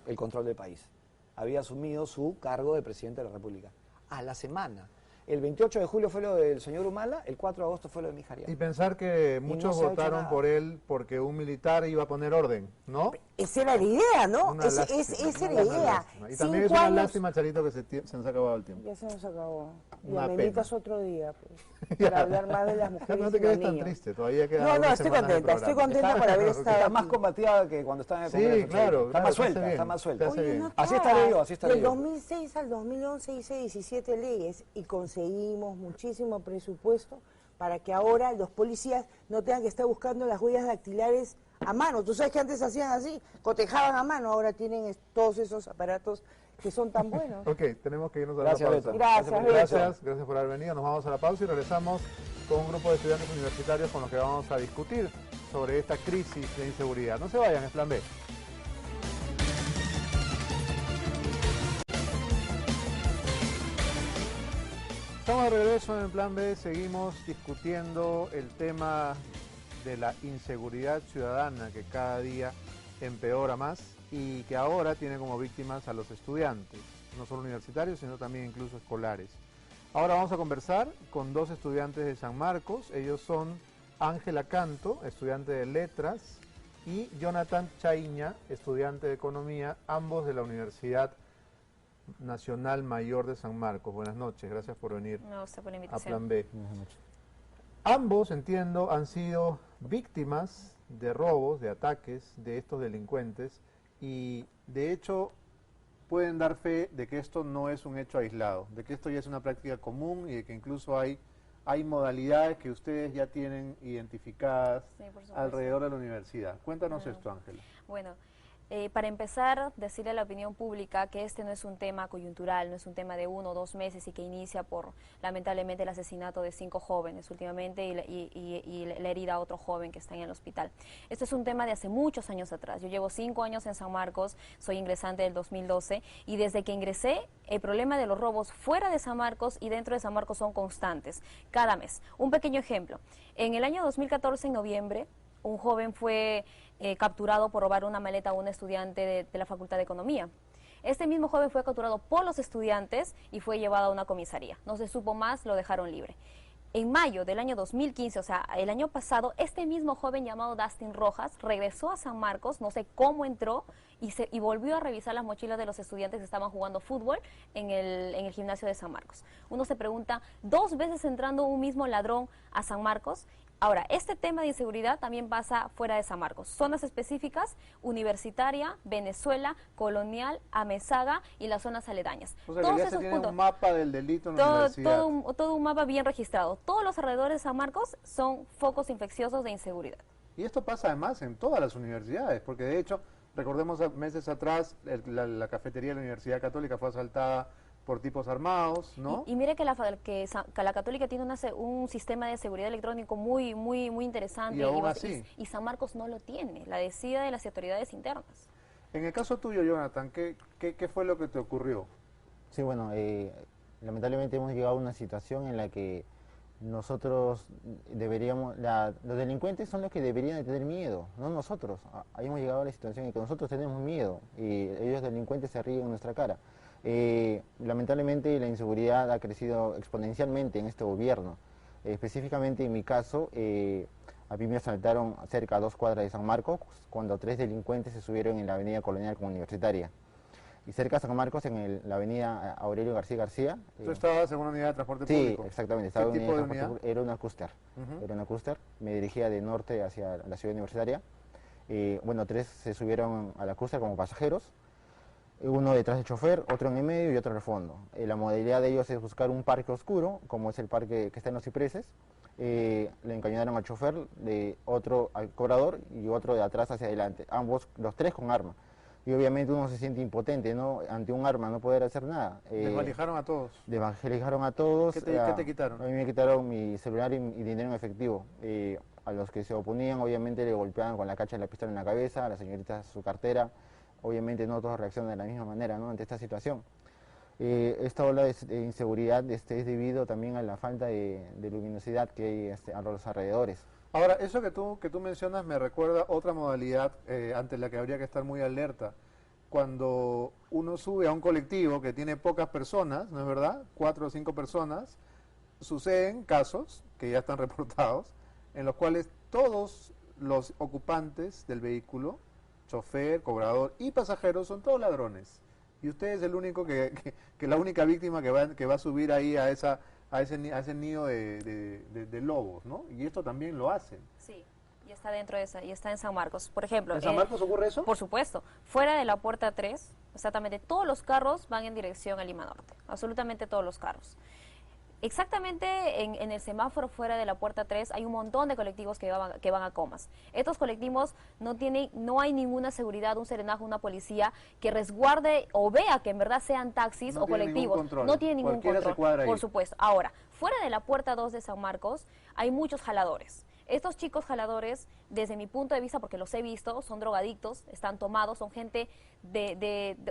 el control del país. Había asumido su cargo de presidente de la República. A la semana. El 28 de julio fue lo del señor Humala, el 4 de agosto fue lo de mi hija Ariana. Y pensar que no muchos se ha hecho votaron nada. por él porque un militar iba a poner orden, ¿no? Esa era la idea, ¿no? Una lástima, Esa era una la idea. lástima. Y también es 5 una años. lástima, Charito, que se nos ha acabado el tiempo. Ya se nos acabó. Una Ya me pena. invitas otro día, pues, para hablar más de las mujeres No te y los quedes tan niños. triste, todavía queda No, algunas estoy semanas de contenta, estoy programa. contenta por haber estado Está más aquí. combativa que cuando estaba en el Sí, Congreso. claro, Está claro, más te hace suelta, bien, está más suelta. te hace bien. Así estaré yo, así estaré Del yo. 2006 al 2011 hice 17 leyes y conseguimos muchísimo presupuesto para que ahora los policías no tengan que estar buscando las huellas dactilares a mano. Tú sabes que antes hacían así, cotejaban a mano, ahora tienen todos esos aparatos que son tan buenos. Ok, tenemos que irnos a Gracias, la pausa. Beto. Gracias, Beto. Gracias por haber venido. Nos vamos a la pausa y regresamos con un grupo de estudiantes universitarios con los que vamos a discutir sobre esta crisis de inseguridad. No se vayan, es Plan B. Estamos de regreso en Plan B, seguimos discutiendo el tema de la inseguridad ciudadana que cada día empeora más y que ahora tiene como víctimas a los estudiantes, no solo universitarios, sino también incluso escolares. Ahora vamos a conversar con dos estudiantes de San Marcos, ellos son Ángela Canto, estudiante de Letras, y Jonathan Chaiña, estudiante de Economía, ambos de la Universidad Nacional Mayor de San Marcos. Buenas noches, gracias por venir No, usted por la a invitación. Plan B. Ambos, entiendo, han sido víctimas de robos, de ataques de estos delincuentes y de hecho pueden dar fe de que esto no es un hecho aislado, de que esto ya es una práctica común y de que incluso hay modalidades que ustedes ya tienen identificadas Sí, por supuesto. alrededor de la universidad. Cuéntanos Claro. esto, Ángela. Bueno, para empezar, decirle a la opinión pública que este no es un tema coyuntural, no es un tema de 1 o 2 meses y que inicia por, lamentablemente, el asesinato de 5 jóvenes últimamente y la herida a otro joven que está en el hospital. Esto es un tema de hace muchos años atrás. Yo llevo 5 años en San Marcos, soy ingresante del 2012 y desde que ingresé, el problema de los robos fuera de San Marcos y dentro de San Marcos son constantes, cada mes. Un pequeño ejemplo. En el año 2014, en noviembre, un joven fue capturado por robar una maleta a un estudiante de la Facultad de Economía. Este mismo joven fue capturado por los estudiantes y fue llevado a una comisaría. No se supo más, lo dejaron libre. En mayo del año 2015, o sea, el año pasado, este mismo joven llamado Dustin Rojas regresó a San Marcos, no sé cómo entró, y volvió a revisar las mochilas de los estudiantes que estaban jugando fútbol en el gimnasio de San Marcos. Uno se pregunta, 2 veces entrando un mismo ladrón a San Marcos. Ahora, este tema de inseguridad también pasa fuera de San Marcos. Zonas específicas, Universitaria, Venezuela, Colonial, Amezaga y las zonas aledañas. O sea, que Todos ya se esos tiene puntos, un mapa del delito en la universidad. todo un mapa bien registrado. Todos los alrededores de San Marcos son focos infecciosos de inseguridad. Y esto pasa además en todas las universidades, porque de hecho, recordemos meses atrás, la cafetería de la Universidad Católica fue asaltada por tipos armados, ¿no? Y mire que la Católica tiene un sistema de seguridad electrónico muy interesante Y aún así. y San Marcos no lo tiene, la decide de las autoridades internas. En el caso tuyo, Jonathan, ¿qué fue lo que te ocurrió? Sí, bueno, lamentablemente hemos llegado a una situación en la que nosotros deberíamos, los delincuentes son los que deberían de tener miedo, no nosotros. Ahí hemos llegado a la situación en que nosotros tenemos miedo y ellos delincuentes se ríen en nuestra cara. Lamentablemente la inseguridad ha crecido exponencialmente en este gobierno. Específicamente en mi caso, a mí me asaltaron cerca a 2 cuadras de San Marcos cuando 3 delincuentes se subieron en la avenida Colonial como Universitaria. Y cerca de San Marcos, en la avenida Aurelio García García. ¿Tú estabas en una unidad de transporte Sí, público? exactamente. ¿Qué Estaba en tipo de unidad unidad? transporte era una Custer. Ujú. Era una Custer. Me dirigía de norte hacia la ciudad universitaria. Bueno, 3 se subieron a la Custer como pasajeros. Uno detrás del chofer, otro en el medio y otro al fondo. La modalidad de ellos es buscar un parque oscuro, como es el parque que está en los cipreses, le encañonaron al chofer, de otro al cobrador y otro de atrás hacia adelante, ambos, los tres con arma. Y obviamente uno se siente impotente, ¿no? Ante un arma, no poder hacer nada. Desvalijaron a todos. Desvalijaron a todos. ¿Qué te quitaron? A mí me quitaron mi celular y dinero en efectivo. A los que se oponían, obviamente, le golpeaban con la cacha de la pistola en la cabeza, a la señorita su cartera. Obviamente no todos reaccionan de la misma manera, ¿no? Ante esta situación. Esta ola de inseguridad es debido también a la falta de luminosidad que hay a los alrededores. Ahora, eso que tú mencionas me recuerda otra modalidad ante la que habría que estar muy alerta. Cuando uno sube a un colectivo que tiene pocas personas, ¿no es verdad? 4 o 5 personas, suceden casos que ya están reportados, en los cuales todos los ocupantes del vehículo, chofer, cobrador y pasajeros, son todos ladrones. Y usted es el único que la única víctima que va a subir ahí a ese nido de lobos, ¿no? Y esto también lo hacen. Sí, y está dentro de esa, y está en San Marcos. Por ejemplo, ¿En San Marcos ocurre eso? Por supuesto. Fuera de la puerta 3, exactamente todos los carros van en dirección a Lima Norte. Absolutamente todos los carros. Exactamente en el semáforo fuera de la puerta 3 hay un montón de colectivos que van a Comas. Estos colectivos no hay ninguna seguridad, un serenazgo, una policía que resguarde o vea que en verdad sean taxis o colectivos. No tiene ningún control, por supuesto. Ahora, fuera de la puerta 2 de San Marcos hay muchos jaladores. Estos chicos jaladores, desde mi punto de vista, porque los he visto, son drogadictos, están tomados, son gente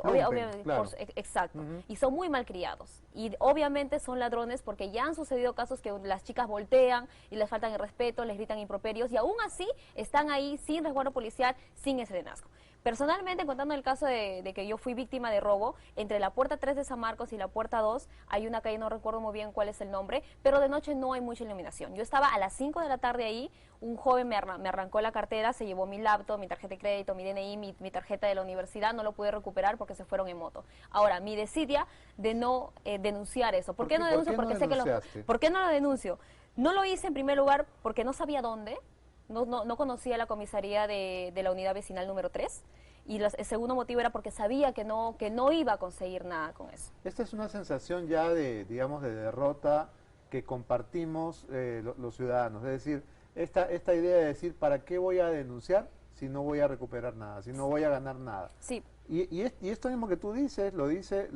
obviamente, claro. Exacto, y son muy malcriados. Y obviamente son ladrones porque ya han sucedido casos que las chicas voltean y les faltan el respeto, les gritan improperios y aún así están ahí sin resguardo policial, sin ese serenazgo. Personalmente, contando el caso de que yo fui víctima de robo, entre la puerta 3 de San Marcos y la puerta 2 hay una calle, no recuerdo muy bien cuál es el nombre, pero de noche no hay mucha iluminación. Yo estaba a las 5 de la tarde ahí, un joven me arrancó la cartera, se llevó mi laptop, mi tarjeta de crédito, mi DNI, mi tarjeta de la universidad, no lo pude recuperar porque se fueron en moto. Ahora, mi desidia de no denunciar eso. ¿Por qué no denuncio? Porque sé que ¿por qué no lo denuncio? No lo hice en primer lugar porque no sabía dónde. No conocía la comisaría de la unidad vecinal número 3 y el segundo motivo era porque sabía que no iba a conseguir nada con eso. Esta es una sensación ya de derrota que compartimos los ciudadanos, es decir, esta idea de decir, ¿para qué voy a denunciar si no voy a recuperar nada, si no voy a ganar nada? Sí. Y esto mismo que tú dices, lo dice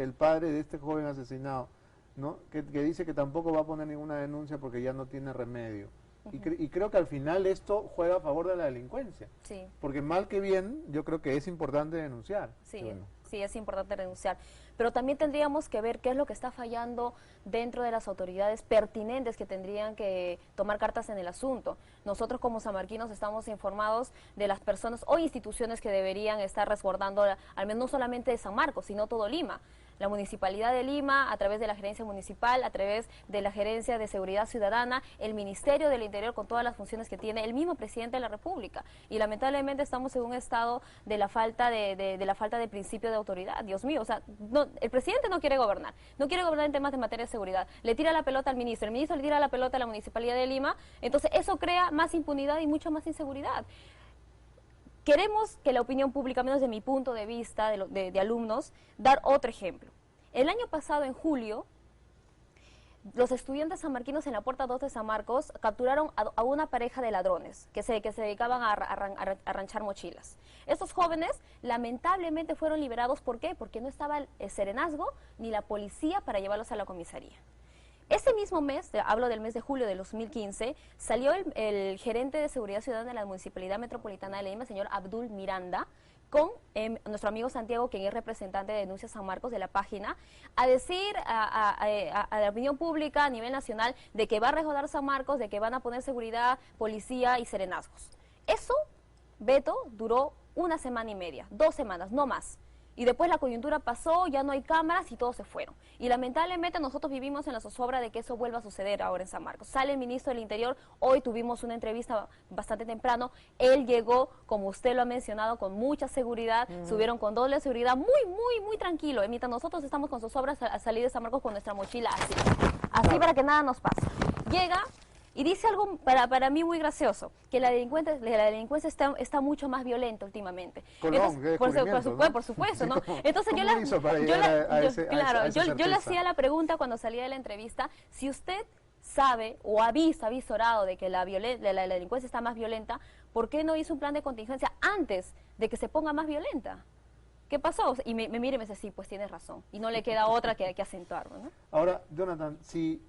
el padre de este joven asesinado, ¿no? Que dice que tampoco va a poner ninguna denuncia porque ya no tiene remedio. Y creo que al final esto juega a favor de la delincuencia. Sí. Porque mal que bien, yo creo que es importante denunciar. Sí, sí, es importante denunciar. Pero también tendríamos que ver qué es lo que está fallando dentro de las autoridades pertinentes que tendrían que tomar cartas en el asunto. Nosotros como sanmarquinos estamos informados de las personas o instituciones que deberían estar resguardando, al menos no solamente de San Marcos, sino todo Lima. La Municipalidad de Lima, a través de la Gerencia Municipal, a través de la Gerencia de Seguridad Ciudadana, el Ministerio del Interior con todas las funciones que tiene, el mismo Presidente de la República. Y lamentablemente estamos en un estado de la falta de principio de autoridad. Dios mío, o sea, el presidente no quiere gobernar en temas de materia de seguridad. Le tira la pelota al ministro, el ministro le tira la pelota a la Municipalidad de Lima, entonces eso crea más impunidad y mucha más inseguridad. Queremos que la opinión pública, menos de mi punto de vista de alumnos, dar otro ejemplo. El año pasado, en julio, los estudiantes sanmarquinos en la puerta 2 de San Marcos capturaron a una pareja de ladrones que se dedicaban a arranchar mochilas. Estos jóvenes lamentablemente fueron liberados. ¿Por qué? Porque no estaba el serenazgo ni la policía para llevarlos a la comisaría. Ese mismo mes, hablo del mes de julio de 2015, salió el gerente de Seguridad Ciudadana de la Municipalidad Metropolitana de Lima, el señor Abdul Miranda, con nuestro amigo Santiago, quien es representante de Denuncia San Marcos de la página, a decir a la opinión pública a nivel nacional de que va a resguardar San Marcos, de que van a poner seguridad, policía y serenazgos. Eso, Beto, duró 1 semana y media, 2 semanas, no más. Y después la coyuntura pasó, ya no hay cámaras y todos se fueron. Y lamentablemente nosotros vivimos en la zozobra de que eso vuelva a suceder ahora en San Marcos. Sale el ministro del Interior, hoy tuvimos una entrevista bastante temprano, él llegó, como usted lo ha mencionado, con mucha seguridad, subieron con doble seguridad, muy tranquilo. Mientras nosotros estamos con zozobras a salir de San Marcos con nuestra mochila así para que nada nos pase. Llega y dice algo para mí muy gracioso, que la delincuencia está mucho más violenta últimamente. Colón, por supuesto, ¿no? Entonces yo le hacía la pregunta cuando salía de la entrevista, si usted sabe o ha visorado de que la delincuencia está más violenta, ¿por qué no hizo un plan de contingencia antes de que se ponga más violenta? ¿Qué pasó? Y me mira y me dice, sí, pues tienes razón. Y no le queda otra que acentuarlo, ¿no? Ahora, Jonathan, si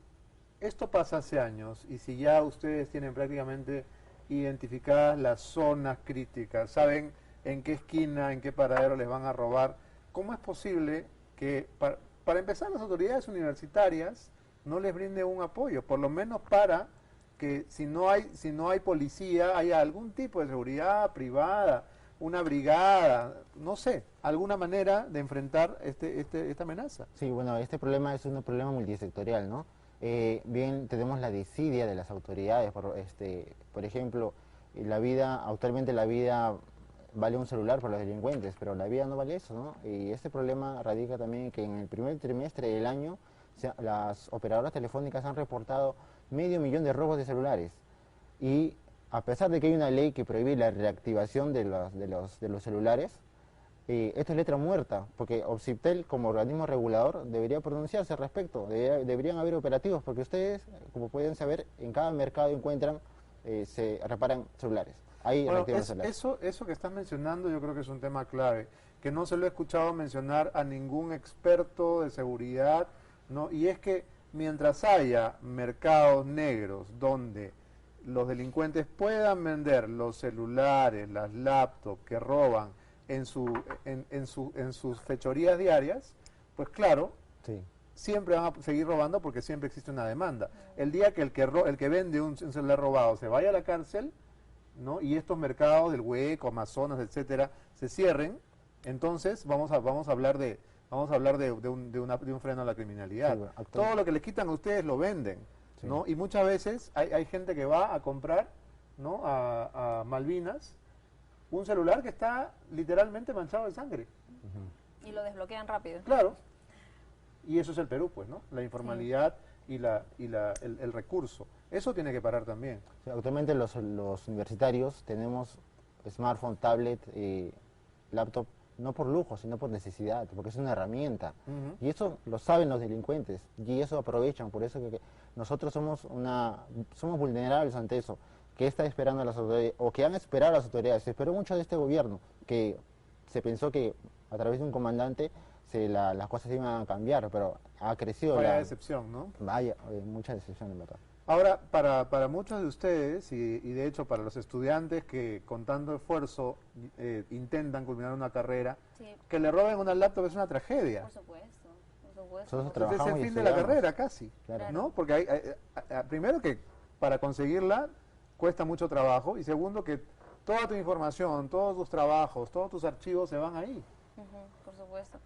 esto pasa hace años y si ya ustedes tienen prácticamente identificadas las zonas críticas, saben en qué esquina, en qué paradero les van a robar, ¿cómo es posible que, para empezar, las autoridades universitarias no les brinden un apoyo, por lo menos para que si no hay policía, haya algún tipo de seguridad privada, una brigada, no sé, alguna manera de enfrentar esta amenaza? Sí, bueno, este problema es un problema multisectorial, ¿no? Bien, tenemos la desidia de las autoridades, por ejemplo, actualmente la vida vale un celular para los delincuentes, pero la vida no vale eso, ¿no? Y este problema radica también que en el primer trimestre del año las operadoras telefónicas han reportado 500.000 de robos de celulares. Y a pesar de que hay una ley que prohíbe la reactivación de los celulares, esto es letra muerta, porque Obsiptel como organismo regulador debería pronunciarse al respecto, deberían haber operativos, porque ustedes, como pueden saber, en cada mercado encuentran, se reparan celulares. Bueno, eso que estás mencionando yo creo que es un tema clave, que no se lo he escuchado mencionar a ningún experto de seguridad, ¿no? Y es que mientras haya mercados negros donde los delincuentes puedan vender los celulares, las laptops que roban en sus fechorías diarias, pues claro, sí, siempre van a seguir robando porque siempre existe una demanda. El día que el que vende un celular robado se vaya a la cárcel, ¿no? Y estos mercados del Hueco, Amazonas, etcétera, se cierren, entonces vamos a hablar de un freno a la criminalidad. Sí, todo lo que les quitan a ustedes lo venden, sí, ¿no? Y muchas veces hay gente que va a comprar, ¿no? a Malvinas un celular que está literalmente manchado de sangre. Y lo desbloquean rápido. Claro. Y eso es el Perú, pues, ¿no? La informalidad, sí, y el recurso. Eso tiene que parar también. Sí, actualmente los universitarios tenemos smartphone, tablet, laptop, no por lujo, sino por necesidad, porque es una herramienta. Y eso lo saben los delincuentes, y eso aprovechan, por eso que nosotros somos vulnerables ante eso. ¿Qué está esperando a las autoridades, o que han esperado a las autoridades? Se esperó mucho de este gobierno, que se pensó que a través de un comandante las cosas iban a cambiar, pero ha crecido. Vaya decepción, ¿no? Vaya, mucha decepción, en verdad. Ahora, para muchos de ustedes, y de hecho para los estudiantes que con tanto esfuerzo intentan culminar una carrera, sí, que le roben una laptop es una tragedia. Por supuesto, por supuesto. Entonces es el fin de la carrera casi, claro, ¿no? Porque primero que para conseguirla cuesta mucho trabajo, y segundo que toda tu información, todos tus trabajos, todos tus archivos se van ahí. Por supuesto.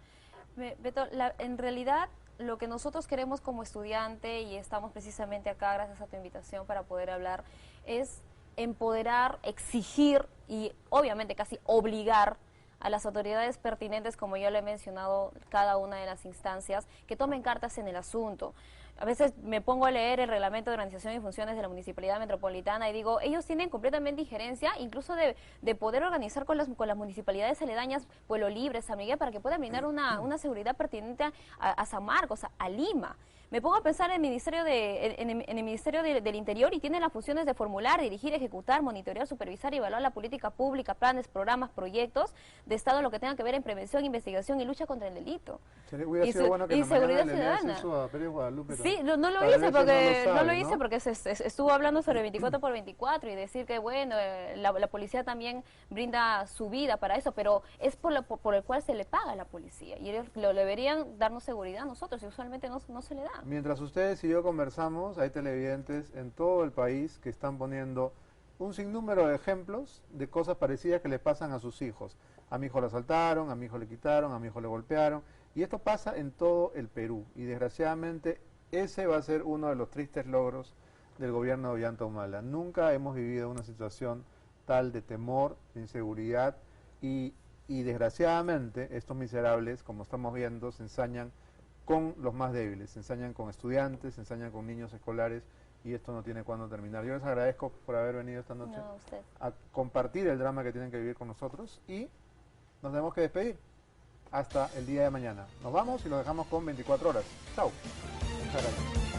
Beto, en realidad lo que nosotros queremos como estudiante, y estamos precisamente acá gracias a tu invitación para poder hablar, es empoderar, exigir y obviamente casi obligar a las autoridades pertinentes, como ya lo he mencionado, cada una de las instancias, que tomen cartas en el asunto. A veces me pongo a leer el reglamento de organización y funciones de la Municipalidad Metropolitana y digo, ellos tienen completamente injerencia, incluso de poder organizar con las municipalidades aledañas, Pueblo Libre, San Miguel, para que puedan brindar una seguridad pertinente a San Marcos, a Lima. Me pongo a pensar en el Ministerio del Interior, y tiene las funciones de formular, dirigir, ejecutar, monitorear, supervisar y evaluar la política pública, planes, programas, proyectos de Estado, lo que tenga que ver en prevención, investigación y lucha contra el delito. Y seguridad ciudadana. Sí, no lo hice porque estuvo hablando sobre 24x24 y decir que bueno, la policía también brinda su vida para eso, pero es por el cual se le paga a la policía, y ellos deberían darnos seguridad a nosotros, y usualmente no se le da. Mientras ustedes y yo conversamos, hay televidentes en todo el país que están poniendo un sinnúmero de ejemplos de cosas parecidas que le pasan a sus hijos. A mi hijo lo asaltaron, a mi hijo le quitaron, a mi hijo le golpearon, y esto pasa en todo el Perú, y desgraciadamente ese va a ser uno de los tristes logros del gobierno de Ollanta Humala. Nunca hemos vivido una situación tal de temor, de inseguridad, y desgraciadamente estos miserables, como estamos viendo, se ensañan con los más débiles, se ensañan con estudiantes, se ensañan con niños escolares, y esto no tiene cuándo terminar. Yo les agradezco por haber venido esta noche a compartir el drama que tienen que vivir con nosotros, y nos tenemos que despedir hasta el día de mañana. Nos vamos y los dejamos con 24 horas. Chao. Muchas gracias.